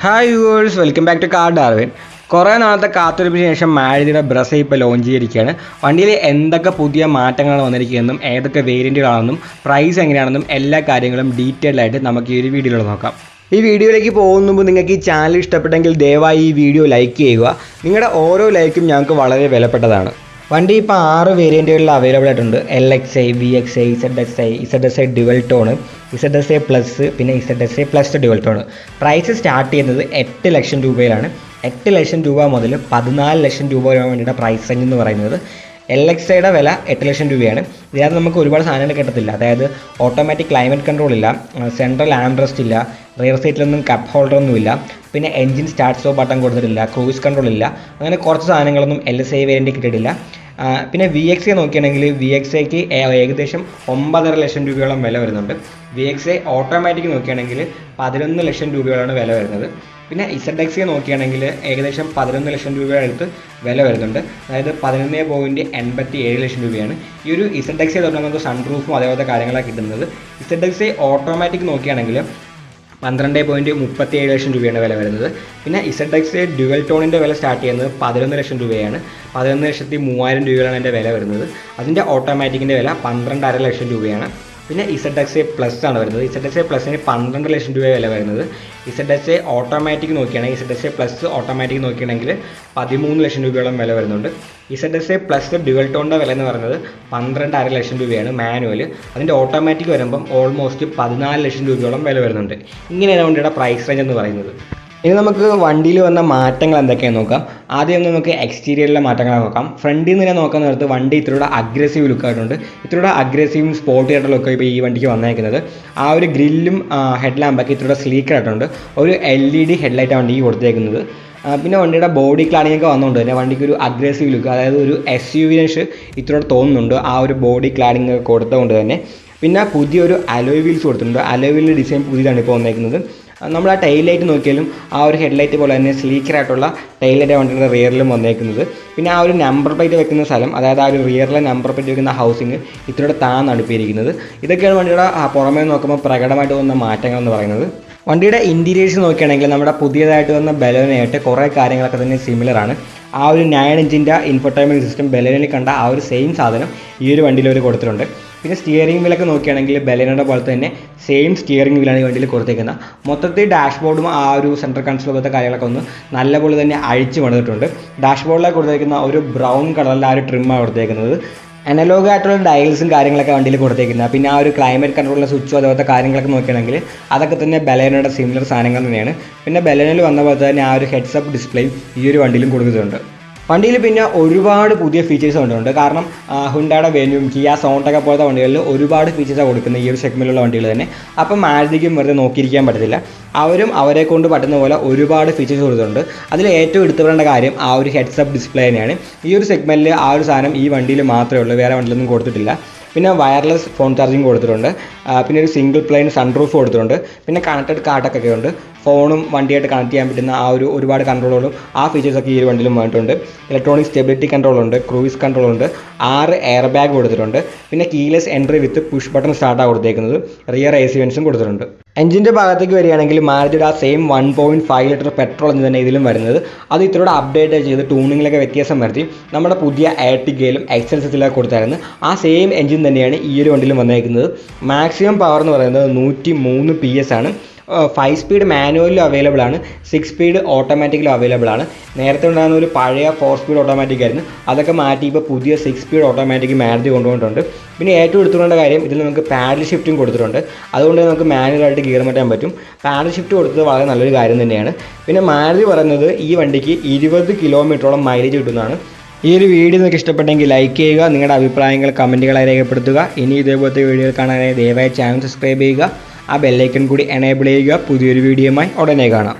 Hi viewers, welcome back to car Darwin. കുറേ നാളത്തെ കാത്തിരിപ്പിന് ശേഷം മാരുതിയുടെ ബ്രെസ ഇപ്പോൾ ലോഞ്ച് ചെയ്തിരിക്കുകയാണ്. വണ്ടിയിൽ എന്തൊക്കെ പുതിയ മാറ്റങ്ങളാണ് വന്നിരിക്കുന്നതെന്നും ഏതൊക്കെ വേരിയൻറ്റുകളാണെന്നും പ്രൈസ് എങ്ങനെയാണെന്നും എല്ലാ കാര്യങ്ങളും ഡീറ്റെയിൽ ആയിട്ട് നമുക്ക് ഈ ഒരു വീഡിയോയിൽ നോക്കാം. ഈ വീഡിയോയിലേക്ക് പോകുന്ന മുമ്പ് നിങ്ങൾക്ക് ഈ ചാനൽ ഇഷ്ടപ്പെട്ടെങ്കിൽ ദയവായി ഈ വീഡിയോ ലൈക്ക് ചെയ്യുക. നിങ്ങളുടെ ഓരോ ലൈക്കും ഞങ്ങൾക്ക് വളരെ വിലപ്പെട്ടതാണ്. വണ്ടി ഇപ്പോൾ 6 വേരിയൻറ്റുകളിൽ അവൈലബിൾ ആയിട്ടുണ്ട്. LXI, VXI, ZXI, ZSI dual tone, ZSI plus, പിന്നെ ZSI plus dual tone. Price start ചെയ്യുന്നത് 8 ലക്ഷം രൂപയിലാണ്. 8 ലക്ഷം രൂപ മുതൽ 14 ലക്ഷം രൂപ വരെ വേണ്ടിയിട്ട് പ്രൈസ് റേഞ്ച് എന്ന് പറയുന്നത്. LXIയുടെ വില 8 ലക്ഷം രൂപയാണ്. ഇതിനകത്ത് നമുക്ക് ഒരുപാട് സാധനങ്ങൾ കിട്ടത്തില്ല. അതായത് ഓട്ടോമാറ്റിക് ക്ലൈമറ്റ് കൺട്രോൾ ഇല്ല, സെൻട്രൽ ആംബ്രസ്റ്റ് ഇല്ല, റിയർ സീറ്റിലൊന്നും കപ്പ് ഹോൾഡറൊന്നും ഇല്ല, പിന്നെ എൻജിൻ സ്റ്റാർട്ട് സ്റ്റോപ്പ് ബട്ടൺ കൊടുത്തിട്ടില്ല, ക്രൂയിസ് കൺട്രോൾ ഇല്ല. അങ്ങനെ കുറച്ച് സാധനങ്ങളൊന്നും LSI വേരിയൻറ്റ് കിട്ടിയിട്ടില്ല. പിന്നെ VXI നോക്കുകയാണെങ്കിൽ VXIക്ക് ഏകദേശം 9.5 ലക്ഷം രൂപയോളം വില വരുന്നുണ്ട്. VXI ഓട്ടോമാറ്റിക് നോക്കുകയാണെങ്കിൽ 11 ലക്ഷം രൂപയോളാണ് വില വരുന്നത്. പിന്നെ ZXI നോക്കുകയാണെങ്കിൽ ഏകദേശം 11 ലക്ഷം രൂപയുടെ അടുത്ത് വില വരുന്നുണ്ട്. അതായത് 11.87 ലക്ഷം രൂപയാണ്. ഈ ഒരു ZXI തൊട്ട് നമുക്ക് സൺറൂഫും അതേപോലത്തെ കാര്യങ്ങളാണ് കിട്ടുന്നത്. ZXI ഓട്ടോമാറ്റിക് നോക്കുകയാണെങ്കിൽ 12.37 ലക്ഷം രൂപയാണ് വില വരുന്നത്. പിന്നെ ZXI ഡ്യുവൽ ടോണിൻ്റെ വില സ്റ്റാർട്ട് ചെയ്യുന്നത് 11 ലക്ഷം രൂപയാണ്. 11,03,000 രൂപയാണ് അതിൻ്റെ വില വരുന്നത്. അതിൻ്റെ ഓട്ടോമാറ്റിക്കിൻ്റെ വില 12.5 ലക്ഷം രൂപയാണ്. പിന്നെ ZXI പ്ലസ് ആണ് വരുന്നത്. ZXI പ്ലസിന് 12 ലക്ഷം രൂപ വില വരുന്നത്. ZXI ഓട്ടോമാറ്റിക് നോക്കുകയാണെങ്കിൽ ZXI പ്ലസ് ഓട്ടോമാറ്റിക് നോക്കുകയാണെങ്കിൽ 13 ലക്ഷം രൂപയോളം വില വരുന്നുണ്ട്. ZXI പ്ലസ് ഡ്യുവൽ ടോണിൻ്റെ വില എന്ന് പറയുന്നത് 12.5 ലക്ഷം രൂപയാണ് മാനുവൽ. അതിൻ്റെ ഓട്ടോമാറ്റിക് വരുമ്പം ഓൾമോസ്റ്റ് 14 ലക്ഷം രൂപയോളം വില വരുന്നുണ്ട്. ഇങ്ങനെയാണ് വണ്ടിയുടെ പ്രൈസ് റേഞ്ച് എന്ന് പറയുന്നത്. ഇനി നമുക്ക് വണ്ടിയിൽ വന്ന മാറ്റങ്ങൾ എന്തൊക്കെയാണെന്ന് നോക്കാം. ആദ്യം നമുക്ക് എക്സ്റ്റീരിയറിലെ മാറ്റങ്ങൾ നോക്കാം. ഫ്രണ്ടിൽ നിന്ന് നോക്കാൻ നേരത്ത് വണ്ടി ഇത്രയുടെ അഗ്രസീവ് ലുക്കായിട്ടുണ്ട്. ഇത്രയുടെ അഗ്രസീവും സ്പോർട്ടി ആയിട്ടുള്ള ലുക്കാണ് ഇപ്പോൾ ഈ വണ്ടിക്ക് വന്നേക്കുന്നത്. ആ ഒരു ഗ്രില്ലും ഹെഡ് ലാമ്പൊക്കെ ഇത്രയുടെ സ്ലീക്കറായിട്ടുണ്ട്. ഒരു LED ഹെഡ്ലൈറ്റാണ് വണ്ടിക്ക് കൊടുത്തേക്കുന്നത്. പിന്നെ വണ്ടിയുടെ ബോഡി ക്ലാഡിംഗ് ഒക്കെ വന്നുകൊണ്ട് തന്നെ വണ്ടിക്ക് ഒരു അഗ്രസീവ് ലുക്ക്, അതായത് ഒരു SUV-നെഷ് ഇത്രയോടെ തോന്നുന്നുണ്ട് ആ ഒരു ബോഡി ക്ലാഡിംഗ് ഒക്കെ കൊടുത്തുകൊണ്ട് തന്നെ. പിന്നെ പുതിയൊരു അലോയ് വീൽസ് കൊടുത്തിട്ടുണ്ട്. അലോയ് വീലിൻ്റെ ഡിസൈൻ പുതിയതാണ് ഇപ്പോൾ വന്നേക്കുന്നത്. നമ്മൾ ആ ടൈൽ ലൈറ്റ് നോക്കിയാലും ആ ഒരു ഹെഡ്ലൈറ്റ് പോലെ തന്നെ സ്ലീക്കറായിട്ടുള്ള ടൈൽ ലൈറ്റ് വണ്ടിയുടെ റിയറിലും വന്നേക്കുന്നത്. പിന്നെ ആ ഒരു നമ്പർ പ്ലേറ്റ് വെക്കുന്ന സ്ഥലം, അതായത് ആ ഒരു റിയറിലെ നമ്പർ പ്ലേറ്റ് വെക്കുന്ന ഹൗസിങ് ഇത്രയുടെ താന്നടുപ്പിയിരിക്കുന്നത്. ഇതൊക്കെയാണ് വണ്ടിയുടെ പുറമേ നോക്കുമ്പോൾ പ്രകടമായിട്ട് വന്ന മാറ്റങ്ങൾ എന്ന് പറയുന്നത്. വണ്ടിയുടെ ഇൻറ്റീരിയേഴ്സ് നോക്കുകയാണെങ്കിൽ നമ്മുടെ പുതിയതായിട്ട് വന്ന ബലോനയായിട്ട് കുറേ കാര്യങ്ങളൊക്കെ തന്നെ സിമിലറാണ്. ആ ഒരു 9 ഇഞ്ചിൻ്റെ ഇൻഫോർടൈൻമെൻറ്റ് സിസ്റ്റം ബലേനയിൽ കണ്ട ആ ഒരു സെയിം സാധനം ഈ ഒരു വണ്ടിയിൽ അവർ കൊടുത്തിട്ടുണ്ട്. പിന്നെ സ്റ്റിയറിംഗ് വീലൊക്കെ നോക്കുകയാണെങ്കിൽ ബലേനയുടെ പോലെ തന്നെ സെയിം സ്റ്റിയറിംഗ് വീലാണ് ഈ വണ്ടിയിൽ കൊടുത്തേക്കുന്നത്. മൊത്തത്തിൽ ഡാഷ്ബോർഡും ആ ഒരു സെൻട്രൽ കൺസോൾ പോലത്തെ കാര്യങ്ങളൊക്കെ ഒന്ന് നല്ലപോലെ തന്നെ അഴിച്ചു പണിതിട്ടുണ്ട്. ഡാഷ്ബോർഡിലേക്ക് കൊടുത്തേക്കുന്ന ഒരു ബ്രൗൺ കളറിലെ ആ ഒരു ട്രിമ്മാണ് കൊടുത്തേക്കുന്നത്. അനലോഗ് ആയിട്ടുള്ള ഡയൽസും കാര്യങ്ങളൊക്കെ വണ്ടിയിൽ കൊടുത്തേക്കുന്നത്. പിന്നെ ആ ഒരു ക്ലൈമറ്റ് കൺട്രോളിലെ സ്വിച്ചും അതുപോലത്തെ കാര്യങ്ങളൊക്കെ നോക്കുകയാണെങ്കിൽ അതൊക്കെ തന്നെ ബലേനയുടെ സിമിലർ സാധനങ്ങൾ തന്നെയാണ്. പിന്നെ ബലേനയിൽ വന്ന പോലെ തന്നെ ആ ഒരു ഹെഡ്സപ്പ് ഡിസ്പ്ലേയും ഈ ഒരു വണ്ടിയിലും കൊടുക്കുന്നുണ്ട്. വണ്ടിയിൽ പിന്നെ ഒരുപാട് പുതിയ ഫീച്ചേഴ്സ് കൊണ്ടുണ്ട്. കാരണം ഹുണ്ടായുടെ വെന്യൂം, കിയ സോണ്ടൊക്കെ പോലത്തെ വണ്ടികളിൽ ഒരുപാട് ഫീച്ചേഴ്സാണ് കൊടുക്കുന്നത് ഈ ഒരു സെഗ്മെൻറ്റിലുള്ള വണ്ടികൾ തന്നെ. അപ്പം മാരുതിക്കും വെറുതെ നോക്കിയിരിക്കാൻ പറ്റത്തില്ല. അവരും അവരെ കൊണ്ട് പറ്റുന്ന പോലെ ഒരുപാട് ഫീച്ചേഴ്സ് കൊടുത്തിട്ടുണ്ട്. അതിൽ ഏറ്റവും എടുത്തു പറയേണ്ട കാര്യം ആ ഒരു ഹെഡ്സപ്പ് ഡിസ്പ്ലേ തന്നെയാണ്. ഈ ഒരു സെഗ്മെൻറ്റിൽ ആ ഒരു സാധനം ഈ വണ്ടിയിൽ മാത്രമേ ഉള്ളൂ, വേറെ വണ്ടിയിലൊന്നും കൊടുത്തിട്ടില്ല. പിന്നെ വയർലെസ് ഫോൺ ചാർജിങ് കൊടുത്തിട്ടുണ്ട്. പിന്നെ ഒരു സിംഗിൾ പ്ലെയിൻ സൺറൂഫ് കൊടുത്തിട്ടുണ്ട്. പിന്നെ കണക്റ്റഡ് കാർഡൊക്കെ ഉണ്ട്. ഫോണും വണ്ടിയായിട്ട് കണക്ട് ചെയ്യാൻ പറ്റുന്ന ആ ഒരു ഒരുപാട് കൺട്രോളുകളും ആ ഫീച്ചേഴ്സൊക്കെ ഈ ഒരു വണ്ടിയിലും വന്നിട്ടുണ്ട്. ഇലക്ട്രോണിക് സ്റ്റെബിലിറ്റി കൺട്രോളുണ്ട്, ക്രൂയിസ് കൺട്രോളുണ്ട്, 6 എയർ ബാഗ് കൊടുത്തിട്ടുണ്ട്. പിന്നെ keyless entry with push button സ്റ്റാർട്ടാണ് കൊടുത്തേക്കുന്നത്. റിയർ AC വെൻസും കൊടുത്തിട്ടുണ്ട്. എഞ്ചിൻ്റെ ഭാഗത്തേക്ക് വരികയാണെങ്കിൽ മാരുതിയുടെ ആ സെയിം 1.5 ലിറ്റർ പെട്രോൾ എഞ്ചിൻ തന്നെ ഇതിലും വരുന്നത്. അത് ഇത്രയോടെ അപ്ഡേറ്റ് ചെയ്ത് ട്യൂണിങ്ങിലൊക്കെ വ്യത്യാസം വരുത്തി നമ്മുടെ പുതിയ എർട്ടിഗയിലും XL6-ലൊക്കെ കൊടുത്തായിരുന്നു. ആ സെയിം എഞ്ചിൻ തന്നെയാണ് ഈ ഒരു വണ്ടിയിലും വന്നേക്കുന്നത്. മാക്സിമം പവർ എന്ന് പറയുന്നത് 103 PS ആണ്. 5 സ്പീഡ് മാനുവലിലും അവൈലബിൾ ആണ്, 6 സ്പീഡ് ഓട്ടോമാറ്റിക്കിലും അവൈലബിൾ ആണ്. നേരത്തെ ഉണ്ടാകുന്ന ഒരു പഴയ 4 സ്പീഡ് ഓട്ടോമാറ്റിക് ആയിരുന്നു. അതൊക്കെ മാറ്റി ഇപ്പോൾ പുതിയ 6 സ്പീഡ് ഓട്ടോമാറ്റിക് മാരുതി കൊണ്ടുപോയിട്ടുണ്ട്. പിന്നെ ഏറ്റവും എടുത്തുകൊണ്ട കാര്യം ഇതിൽ നമുക്ക് പാഡൽ ഷിഫ്റ്റിംഗ് കൊടുത്തിട്ടുണ്ട്. അതുകൊണ്ട് നമുക്ക് മാനുവലായിട്ട് ഗിയർ മാറ്റാൻ പറ്റും. പാഡൽ ഷിഫ്റ്റ് കൊടുത്തത് വളരെ നല്ലൊരു കാര്യം തന്നെയാണ്. പിന്നെ മാരുതി പറയുന്നത് ഈ വണ്ടിക്ക് 20 കിലോമീറ്ററോളം മൈലേജ് കിട്ടുന്നതാണ്. ഈ ഒരു വീഡിയോ നിങ്ങൾക്ക് ഇഷ്ടപ്പെട്ടെങ്കിൽ ലൈക്ക് ചെയ്യുക, നിങ്ങളുടെ അഭിപ്രായങ്ങൾ കമൻറ്റുകളായി രേഖപ്പെടുത്തുക. ഇനി ഇതേപോലത്തെ വീഡിയോകൾ കാണാനായി ദയവായി ചാനൽ സബ്സ്ക്രൈബ് ചെയ്യുക, ആ ബെല്ലൈക്കൺ കൂടി എനേബിൾ ചെയ്യുക. പുതിയൊരു വീഡിയോയുമായി ഉടനെ കാണാം.